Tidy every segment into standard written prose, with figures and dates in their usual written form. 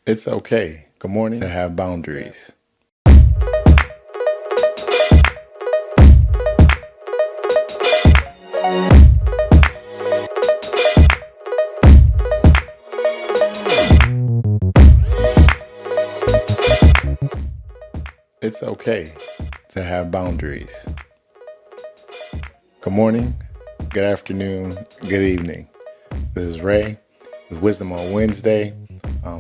It's okay. Good morning to have boundaries. It's okay to have boundaries. Good morning, good afternoon, good evening. This is Ray with Wisdom on Wednesday.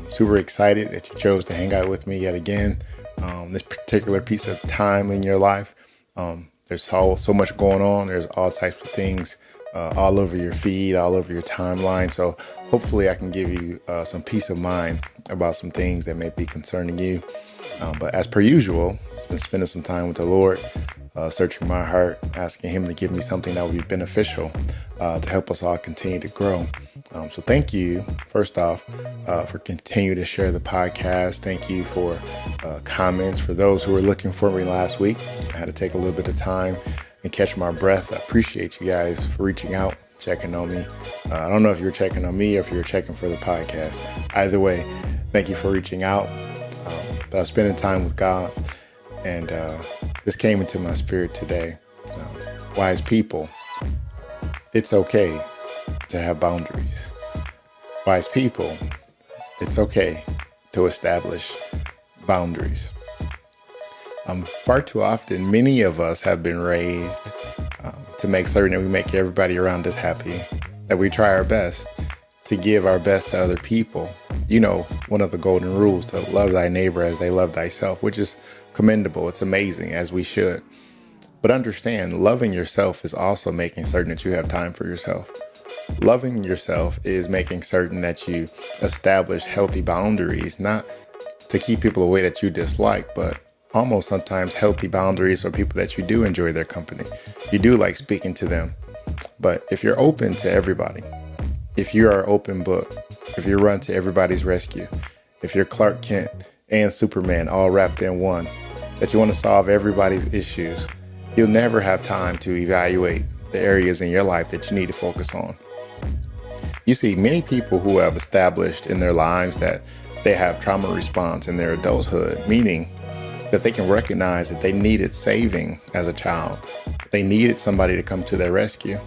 Super excited that you chose to hang out with me yet again. This particular piece of time in your life. There's so much going on. There's all types of things all over your feed, all over your timeline. So hopefully I can give you some peace of mind about some things that may be concerning you. But as per usual, I've been spending some time with the Lord, searching my heart, asking Him to give me something that would be beneficial to help us all continue to grow. So thank you, first off, for continuing to share the podcast. Thank you for comments. For those who were looking for me last week, I had to take a little bit of time and catch my breath. I appreciate you guys for reaching out, checking on me. I don't know if you're checking on me or if you're checking for the podcast. Either way, thank you for reaching out. But I was spending time with God, and this came into my spirit today. Wise people, it's okay to have boundaries. Wise people, it's okay to establish boundaries. Far too often, many of us have been raised to make certain that we make everybody around us happy, that we try our best to give our best to other people. You know, one of the golden rules, to love thy neighbor as they love thyself, which is commendable. It's amazing, as we should. But understand, loving yourself is also making certain that you have time for yourself. Loving yourself is making certain that you establish healthy boundaries, not to keep people away that you dislike, but almost sometimes healthy boundaries for people that you do enjoy their company. You do like speaking to them. But if you're open to everybody, if you are an open book, if you run to everybody's rescue, if you're Clark Kent and Superman all wrapped in one, that you want to solve everybody's issues, you'll never have time to evaluate the areas in your life that you need to focus on. You see, many people who have established in their lives that they have trauma response in their adulthood, meaning that they can recognize that they needed saving as a child. They needed somebody to come to their rescue.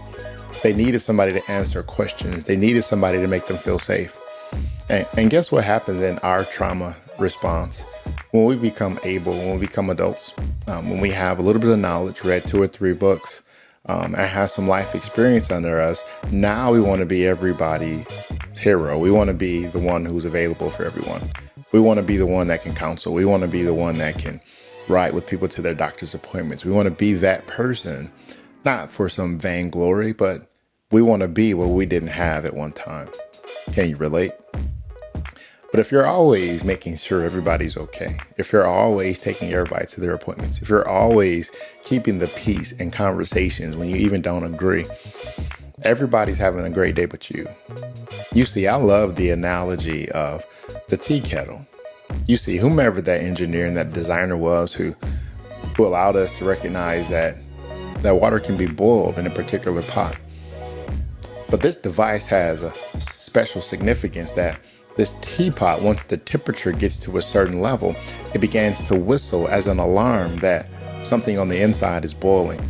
They needed somebody to answer questions. They needed somebody to make them feel safe. And guess what happens in our trauma response? When we become able, when we become adults, when we have a little bit of knowledge, read 2 or 3 books, and have some life experience under us, now we want to be everybody's hero. We want to be the one who's available for everyone. We want to be the one that can counsel. We want to be the one that can ride with people to their doctor's appointments. We want to be that person, not for some vainglory, but we want to be what we didn't have at one time. Can you relate? But if you're always making sure everybody's okay, if you're always taking everybody to their appointments, if you're always keeping the peace in conversations when you even don't agree, everybody's having a great day but you. You see, I love the analogy of the tea kettle. You see, whomever that engineer and that designer was who allowed us to recognize that water can be boiled in a particular pot. But this device has a special significance that this teapot, once the temperature gets to a certain level, it begins to whistle as an alarm that something on the inside is boiling.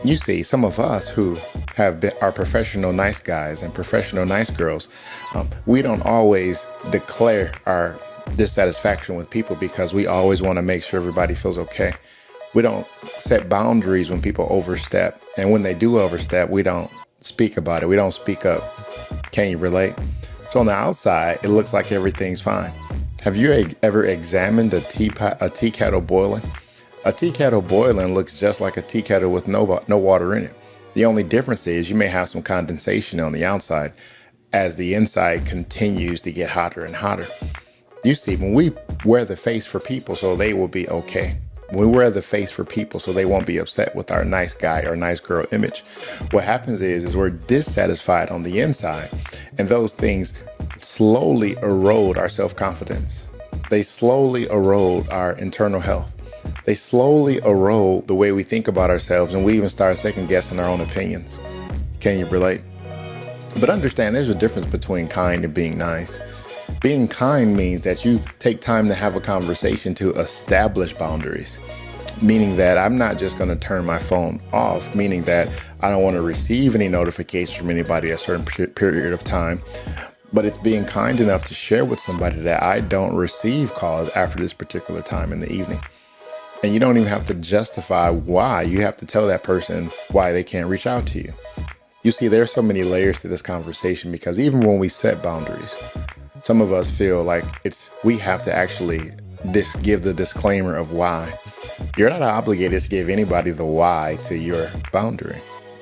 You see, some of us who are professional nice guys and professional nice girls, we don't always declare our dissatisfaction with people because we always want to make sure everybody feels okay. We don't set boundaries when people overstep. And when they do overstep, we don't speak about it. We don't speak up. Can you relate? So on the outside, it looks like everything's fine. Have you ever examined a tea kettle boiling? A tea kettle boiling looks just like a tea kettle with no water in it. The only difference is you may have some condensation on the outside as the inside continues to get hotter and hotter. You see, when we wear the face for people so they will be okay, when we wear the face for people so they won't be upset with our nice guy or nice girl image, what happens is we're dissatisfied on the inside, and those things slowly erode our self-confidence. They slowly erode our internal health. They slowly erode the way we think about ourselves, and we even start second guessing our own opinions. Can you relate? But understand, there's a difference between kind and being nice. Being kind means that you take time to have a conversation to establish boundaries, meaning that I'm not just going to turn my phone off, meaning that I don't want to receive any notifications from anybody at a certain period of time. But it's being kind enough to share with somebody that I don't receive calls after this particular time in the evening. And you don't even have to justify why. You have to tell that person why they can't reach out to you. You see, there's so many layers to this conversation because even when we set boundaries, some of us feel like we have to actually give the disclaimer of why. You're not obligated to give anybody the why to your boundary.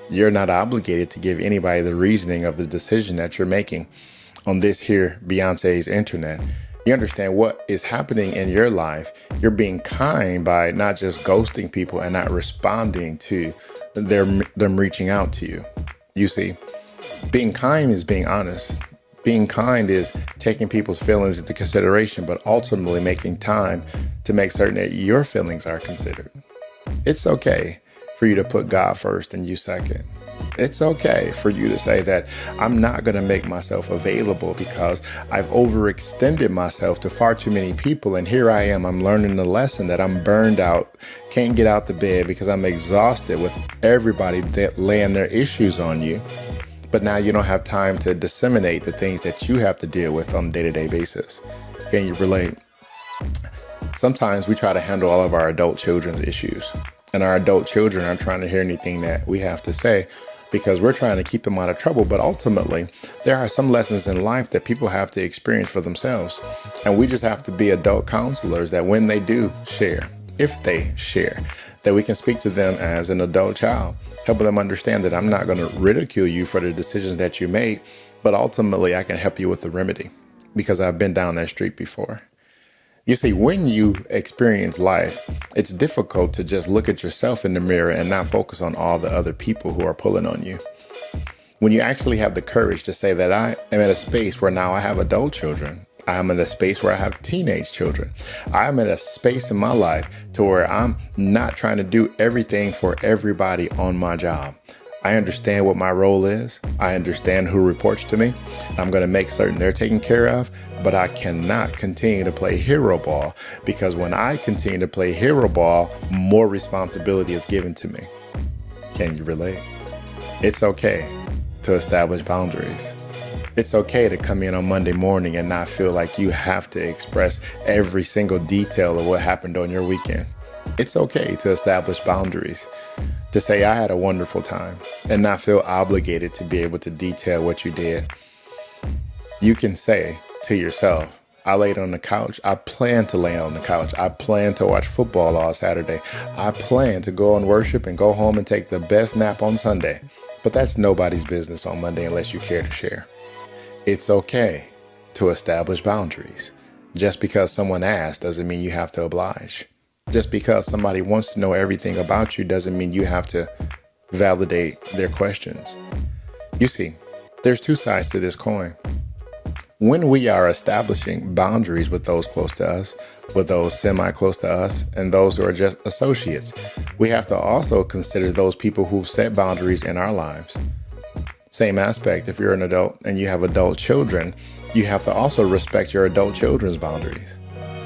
You're not obligated to give anybody the reasoning of the decision that you're making on this here Beyonce's internet. You understand what is happening in your life. You're being kind by not just ghosting people and not responding to them reaching out to you. You see, being kind is being honest. Being kind is taking people's feelings into consideration, but ultimately making time to make certain that your feelings are considered. It's okay for you to put God first and you second. It's okay for you to say that I'm not going to make myself available because I've overextended myself to far too many people. And here I am, I'm learning the lesson that I'm burned out, can't get out the bed because I'm exhausted with everybody that laying their issues on you. But now you don't have time to disseminate the things that you have to deal with on a day-to-day basis. Can you relate? Sometimes we try to handle all of our adult children's issues, and our adult children aren't trying to hear anything that we have to say because we're trying to keep them out of trouble. But ultimately, there are some lessons in life that people have to experience for themselves. And we just have to be adult counselors that when they do share, if they share, that we can speak to them as an adult child, helping them understand that I'm not going to ridicule you for the decisions that you made, but ultimately I can help you with the remedy because I've been down that street before. You see, when you experience life, it's difficult to just look at yourself in the mirror and not focus on all the other people who are pulling on you. When you actually have the courage to say that I am in a space where now I have adult children, I am in a space where I have teenage children. I am in a space in my life to where I'm not trying to do everything for everybody on my job. I understand what my role is. I understand who reports to me. I'm going to make certain they're taken care of, but I cannot continue to play hero ball because when I continue to play hero ball, more responsibility is given to me. Can you relate? It's okay to establish boundaries. It's okay to come in on Monday morning and not feel like you have to express every single detail of what happened on your weekend. It's okay to establish boundaries, to say I had a wonderful time and not feel obligated to be able to detail what you did. You can say to yourself, I laid on the couch. I plan to lay on the couch. I plan to watch football all Saturday. I plan to go and worship and go home and take the best nap on Sunday. But that's nobody's business on Monday unless you care to share. It's okay to establish boundaries. Just because someone asks doesn't mean you have to oblige. Just because somebody wants to know everything about you doesn't mean you have to validate their questions. You see, there's two sides to this coin. When we are establishing boundaries with those close to us, with those semi-close to us, and those who are just associates, we have to also consider those people who've set boundaries in our lives. Same aspect, if you're an adult and you have adult children, you have to also respect your adult children's boundaries.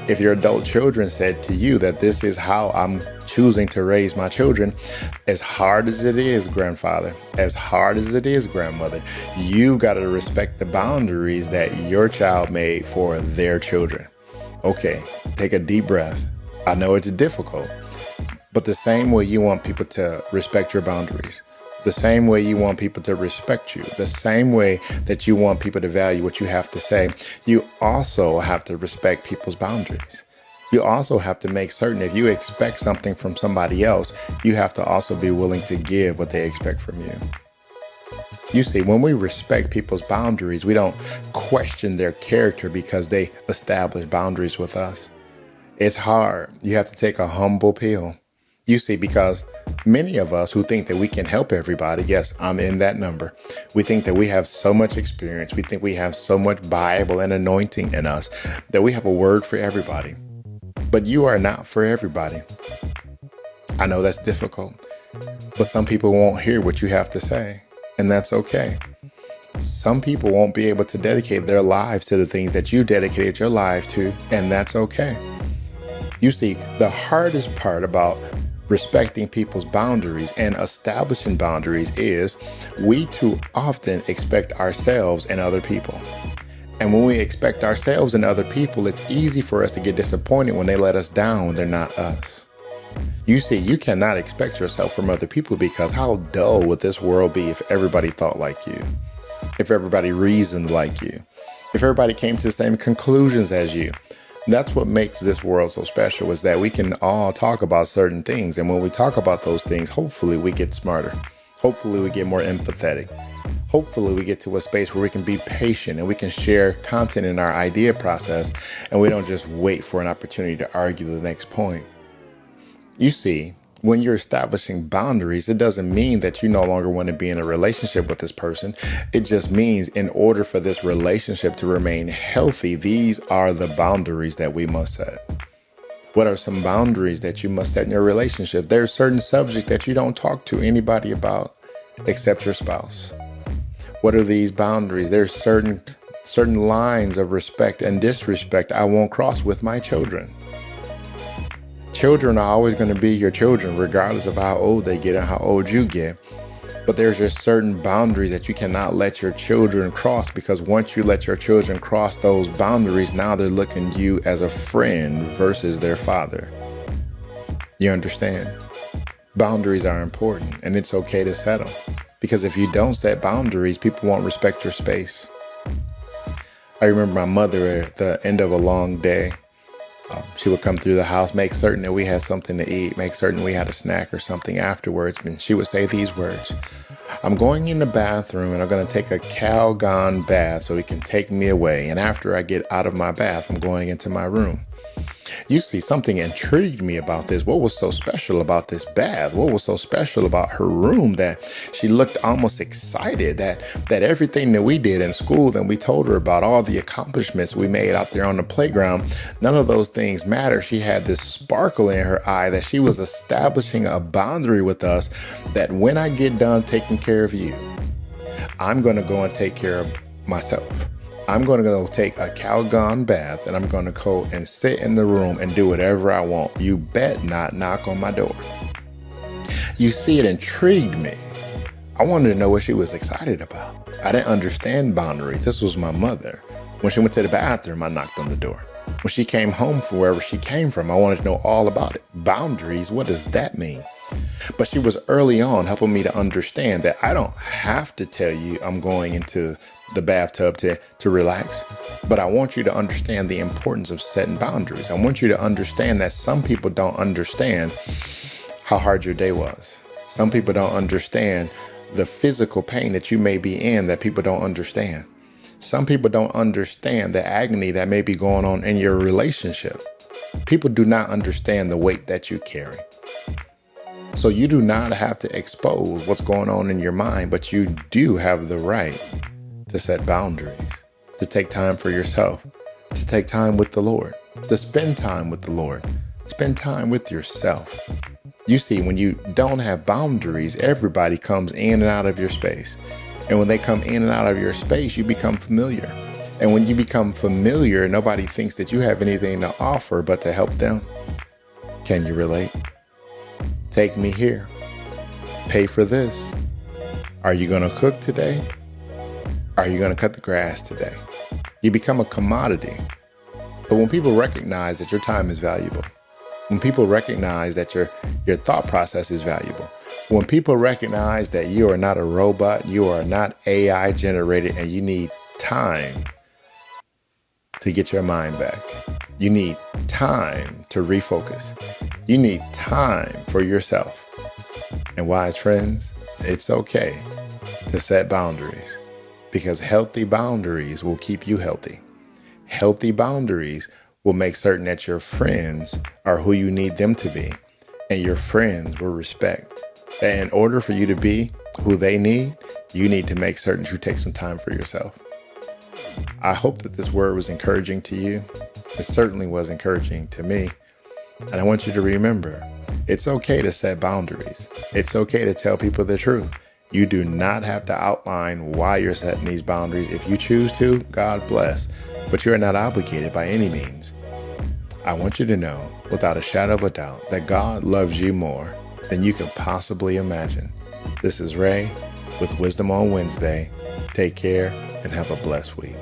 If your adult children said to you that this is how I'm choosing to raise my children, as hard as it is, grandfather, as hard as it is, grandmother, you got to respect the boundaries that your child made for their children. Okay, take a deep breath. I know it's difficult, but the same way you want people to respect your boundaries, the same way you want people to respect you, the same way that you want people to value what you have to say, you also have to respect people's boundaries. You also have to make certain if you expect something from somebody else, you have to also be willing to give what they expect from you. You see, when we respect people's boundaries, we don't question their character because they establish boundaries with us. It's hard. You have to take a humble pill. You see, because many of us who think that we can help everybody, yes, I'm in that number. We think that we have so much experience. We think we have so much Bible and anointing in us that we have a word for everybody. But you are not for everybody. I know that's difficult, but some people won't hear what you have to say, and that's okay. Some people won't be able to dedicate their lives to the things that you dedicated your life to, and that's okay. You see, the hardest part about respecting people's boundaries and establishing boundaries is we too often expect ourselves and other people. And when we expect ourselves and other people, it's easy for us to get disappointed when they let us down when they're not us. You see, you cannot expect yourself from other people, because how dull would this world be if everybody thought like you? If everybody reasoned like you? If everybody came to the same conclusions as you? That's what makes this world so special, is that we can all talk about certain things. And when we talk about those things, hopefully we get smarter. Hopefully we get more empathetic. Hopefully we get to a space where we can be patient and we can share content in our idea process, and we don't just wait for an opportunity to argue the next point. You see, when you're establishing boundaries, it doesn't mean that you no longer want to be in a relationship with this person. It just means in order for this relationship to remain healthy, these are the boundaries that we must set. What are some boundaries that you must set in your relationship? There are certain subjects that you don't talk to anybody about except your spouse. What are these boundaries? There's certain lines of respect and disrespect I won't cross with my children. Children are always going to be your children, regardless of how old they get and how old you get. But there's just certain boundaries that you cannot let your children cross, because once you let your children cross those boundaries, now they're looking at you as a friend versus their father. You understand? Boundaries are important, and it's okay to set them. Because if you don't set boundaries, people won't respect your space. I remember my mother at the end of a long day. She would come through the house, make certain that we had something to eat, make certain we had a snack or something afterwards. And she would say these words: "I'm going in the bathroom and I'm going to take a Calgon bath so he can take me away. And after I get out of my bath, I'm going into my room." You see, something intrigued me about this. What was so special about this bath? What was so special about her room that she looked almost excited that everything that we did in school, that we told her about, all the accomplishments we made out there on the playground, none of those things matter. She had this sparkle in her eye that she was establishing a boundary with us, that when I get done taking care of you, I'm going to go and take care of myself. I'm going to go take a Calgon bath, and I'm going to go and sit in the room and do whatever I want. You bet not knock on my door. You see, it intrigued me. I wanted to know what she was excited about. I didn't understand boundaries. This was my mother. When she went to the bathroom, I knocked on the door. When she came home from wherever she came from, I wanted to know all about it. Boundaries, what does that mean? But she was early on helping me to understand that I don't have to tell you I'm going into the bathtub to relax, but I want you to understand the importance of setting boundaries. I want you to understand that some people don't understand how hard your day was. Some people don't understand the physical pain that you may be in that people don't understand. Some people don't understand the agony that may be going on in your relationship. People do not understand the weight that you carry. So you do not have to expose what's going on in your mind, but you do have the right to set boundaries, to take time for yourself, to take time with the Lord, to spend time with the Lord, spend time with yourself. You see, when you don't have boundaries, everybody comes in and out of your space. And when they come in and out of your space, you become familiar. And when you become familiar, nobody thinks that you have anything to offer but to help them. Can you relate? Take me here. Pay for this. Are you going to cook today? Are you going to cut the grass today? You become a commodity. But when people recognize that your time is valuable, when people recognize that your thought process is valuable, when people recognize that you are not a robot, you are not AI generated, and you need time to get your mind back. You need time to refocus. You need time for yourself. And wise friends, it's okay to set boundaries, because healthy boundaries will keep you healthy. Healthy boundaries will make certain that your friends are who you need them to be, and your friends will respect. And in order for you to be who they need, you need to make certain you take some time for yourself. I hope that this word was encouraging to you. It certainly was encouraging to me. And I want you to remember, it's okay to set boundaries. It's okay to tell people the truth. You do not have to outline why you're setting these boundaries. If you choose to, God bless, but you are not obligated by any means. I want you to know, without a shadow of a doubt, that God loves you more than you can possibly imagine. This is Ray with Wisdom on Wednesday. Take care and have a blessed week.